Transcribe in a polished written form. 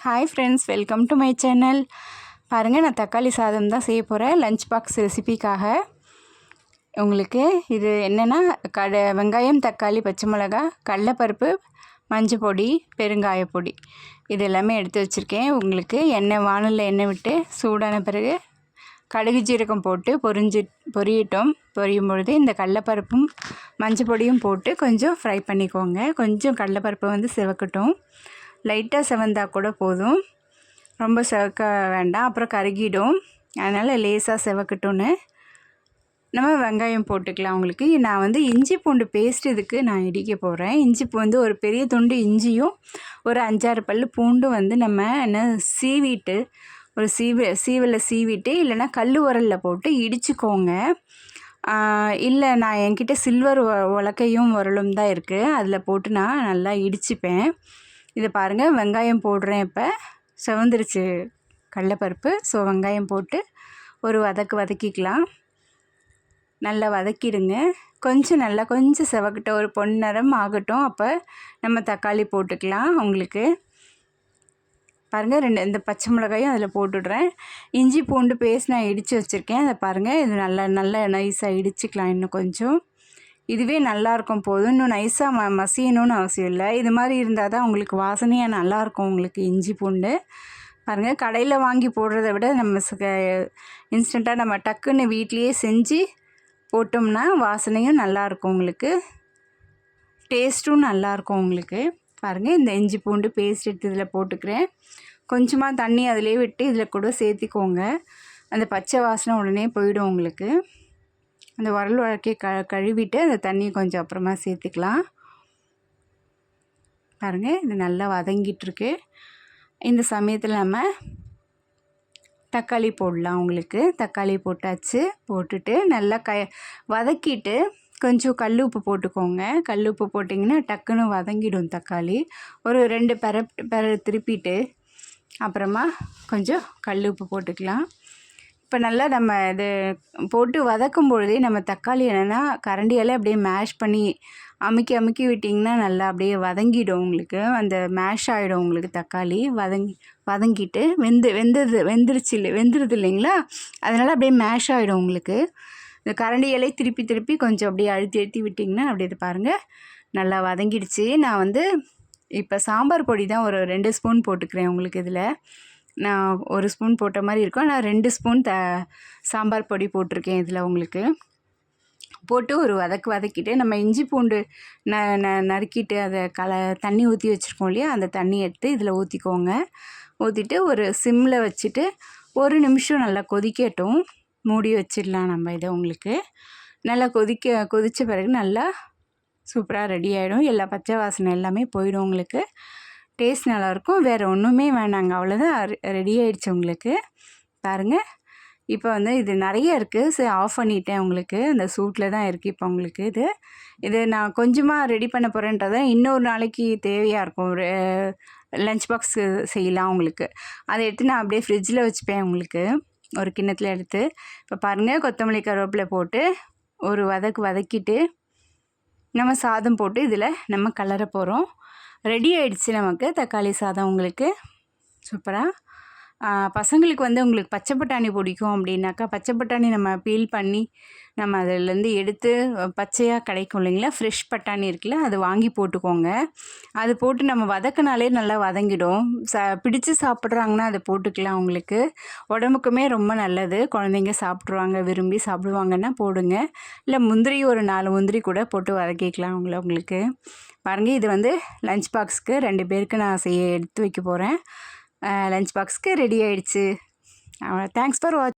Hi friends, welcome to my channel. பாருங்கள், நான் தக்காளி சாதம் தான் செய்ய போகிறேன் லஞ்ச் பாக்ஸ் ரெசிபிக்காக. உங்களுக்கு இது என்னென்னா வெங்காயம், தக்காளி, பச்சை மிளகா, கடலைப்பருப்பு, மஞ்சள் பொடி, பெருங்காய பொடி இது எல்லாமே எடுத்து வச்சுருக்கேன். உங்களுக்கு வானலில் எண்ணெய் விட்டு சூடான பிறகு கடுகு ஜீரகம் போட்டு பொரியும் பொழுது இந்த கடலைப்பருப்பும் மஞ்சள் பொடியும் போட்டு கொஞ்சம் ஃப்ரை பண்ணிக்கோங்க. கொஞ்சம் கடலைப்பருப்பு வந்து சிவக்கட்டும். லைட்டாக செவந்தால் கூட போதும், ரொம்ப செவக்க வேண்டாம், அப்புறம் கருகிடும். அதனால் லேசாக செவக்கட்டும்னு நம்ம வெங்காயம் போட்டுக்கலாம். உங்களுக்கு நான் வந்து இஞ்சி பூண்டு பேஸ்ட் இதுக்கு நான் இடிக்க போகிறேன். இஞ்சி வந்து ஒரு பெரிய துண்டு இஞ்சியும் ஒரு 5-6 பல் பூண்டும் வந்து நம்ம சீவிட்டு ஒரு சீவலில் சீவிட்டு இல்லைன்னா கல் உரலில் போட்டு இடிச்சுக்கோங்க. இல்லை, நான் என்கிட்ட சில்வர் உலக்கையும் உரலும் தான் இருக்குது, அதில் போட்டு நான் நல்லா இடிச்சுப்பேன். இதை பாருங்கள், வெங்காயம் போடுறேன். இப்போ செவந்துருச்சு கடலைப்பருப்பு. ஸோ வெங்காயம் போட்டு ஒரு வதக்கிக்கலாம். நல்லா வதக்கிடுங்க. கொஞ்சம் செவக்கட்டும், ஒரு பொன்னிறம் ஆகட்டும். அப்போ நம்ம தக்காளி போட்டுக்கலாம். உங்களுக்கு பாருங்கள், இந்த பச்சை மிளகாயும் அதில் போட்டுடுறேன். இஞ்சி பூண்டு பேஸ்ட் நான் இடித்து வச்சுருக்கேன். அதை பாருங்கள், இது நல்லா நைஸாக இடிச்சிக்கலாம். இன்னும் கொஞ்சம் இதுவே நல்லாயிருக்கும். போதும், இன்னும் நைஸாக மசியணும்னு அவசியம் இல்லை. இது மாதிரி இருந்தால் தான் உங்களுக்கு வாசனையாக நல்லாயிருக்கும். உங்களுக்கு இஞ்சி பூண்டு பாருங்கள், கடையில் வாங்கி போடுறத விட நம்ம இன்ஸ்டண்ட்டாக நம்ம டக்குன்னு வீட்லேயே செஞ்சு போட்டோம்னா வாசனையும் நல்லாயிருக்கும், உங்களுக்கு டேஸ்ட்டும் நல்லாயிருக்கும். உங்களுக்கு பாருங்கள், இந்த இஞ்சி பூண்டு பேஸ்ட் எடுத்து இதில் போட்டுக்கிறேன். கொஞ்சமாக தண்ணி அதிலே விட்டு இதில் கூட சேர்த்திக்கோங்க. அந்த பச்சை வாசனை உடனே போயிடும். உங்களுக்கு அந்த உரல் வழக்கை கழுவிட்டு அந்த தண்ணியை கொஞ்சம் அப்புறமா சேர்த்துக்கலாம். பாருங்கள், இது நல்லா வதங்கிட்டுருக்கு. இந்த சமயத்தில் நம்ம தக்காளி போடலாம். உங்களுக்கு தக்காளி போட்டாச்சு. போட்டுட்டு நல்லா வதக்கிட்டு கொஞ்சம் கல் உப்பு போட்டுக்கோங்க. கல் உப்பு போட்டிங்கன்னா டக்குன்னு வதங்கிடும் தக்காளி. ஒரு 2 திருப்பிட்டு அப்புறமா கொஞ்சம் கல் உப்பு போட்டுக்கலாம். இப்போ நல்லா நம்ம இது போட்டு வதக்கும் பொழுதே நம்ம தக்காளி என்னென்னா கரண்டியால் அப்படியே மேஷ் பண்ணி அமுக்கி விட்டிங்கன்னா நல்லா அப்படியே வதங்கிடும். உங்களுக்கு அந்த மேஷ் ஆகிடும். உங்களுக்கு தக்காளி வதங்கிட்டு வெந்துருது இல்லைங்களா, அதனால் அப்படியே மேஷ் ஆகிடும். உங்களுக்கு இந்த கரண்டியாலே திருப்பி கொஞ்சம் அப்படியே அழுத்தி விட்டிங்கன்னா அப்படியே இது பாருங்கள் நல்லா வதங்கிடுச்சு. நான் வந்து இப்போ சாம்பார் பொடி தான் ஒரு 2 ஸ்பூன் போட்டுக்கிறேன். உங்களுக்கு இதில் நான் 1 ஸ்பூன் போட்ட மாதிரி இருக்கும். நான் 2 ஸ்பூன் சாம்பார் பொடி போட்டிருக்கேன். இதில் உங்களுக்கு போட்டு ஒரு வதக்கிட்டு நம்ம இஞ்சி பூண்டு நறுக்கிட்டு அதை தண்ணி ஊற்றி வச்சுருக்கோம் இல்லையா, அந்த தண்ணி எடுத்து இதில் ஊற்றிக்கோங்க. ஊற்றிட்டு ஒரு சிம்மில் வச்சுட்டு 1 நிமிஷம் நல்லா கொதிக்கட்டும். மூடி வச்சிடலாம் நம்ம இதை. உங்களுக்கு நல்லா கொதித்த பிறகு நல்லா சூப்பராக ரெடி ஆகிடும். எல்லா பச்சை வாசனை எல்லாமே போயிடும். உங்களுக்கு டேஸ்ட் நல்லாயிருக்கும். வேறு ஒன்றுமே வேணாங்க, அவ்வளோதான், ரெடி ஆகிடுச்சு. உங்களுக்கு பாருங்கள், இப்போ வந்து இது நிறைய இருக்குது. சரி, ஆஃப் பண்ணிட்டேன். உங்களுக்கு அந்த சூட்டில் தான் இருக்குது. இப்போ உங்களுக்கு இது நான் கொஞ்சமாக ரெடி பண்ண போகிறேன்றதை இன்னொரு நாளைக்கு தேவையாக இருக்கும். ஒரு லஞ்ச் பாக்ஸ் செய்யலாம். உங்களுக்கு அதை எடுத்து நான் அப்படியே ஃப்ரிட்ஜில் வச்சுப்பேன். உங்களுக்கு ஒரு கிண்ணத்தில் எடுத்து இப்போ பாருங்கள், கொத்தமல்லி கருவேப்பிலை போட்டு ஒரு வதக்கிட்டு நம்ம சாதம் போட்டு இதில் நம்ம கலர போகிறோம். ரெடி ஆகிடுச்சு நமக்கு தக்காளி சாதம். உங்களுக்கு சூப்பராக. பசங்களுக்கு வந்து உங்களுக்கு பச்சை பட்டாணி பிடிக்கும் அப்படின்னாக்கா, பச்சை பட்டாணி நம்ம பீல் பண்ணி நம்ம அதிலேருந்து எடுத்து பச்சையாக கிடைக்கும் இல்லைங்களா, ஃப்ரெஷ் பட்டாணி இருக்குல்ல, அது வாங்கி போட்டுக்கோங்க. அது போட்டு நம்ம வதக்கினாலே நல்லா வதங்கிடும். பிடிச்சு சாப்பிட்றாங்கன்னா அதை போட்டுக்கலாம். உங்களுக்கு உடம்புக்குமே ரொம்ப நல்லது. குழந்தைங்க சாப்பிட்ருவாங்க, விரும்பி சாப்பிடுவாங்கன்னா போடுங்க. இல்லை முந்திரி ஒரு 4 முந்திரி கூட போட்டு வதக்கிக்கலாம். உங்களுக்கு பாருங்கள், இது வந்து லஞ்ச் பாக்ஸுக்கு 2 பேருக்கு நான் எடுத்து வைக்க போகிறேன். லஞ்ச் பாக்ஸுக்கு ரெடி ஆகிடுச்சு. தேங்க்ஸ் ஃபார் வாட்சிங்.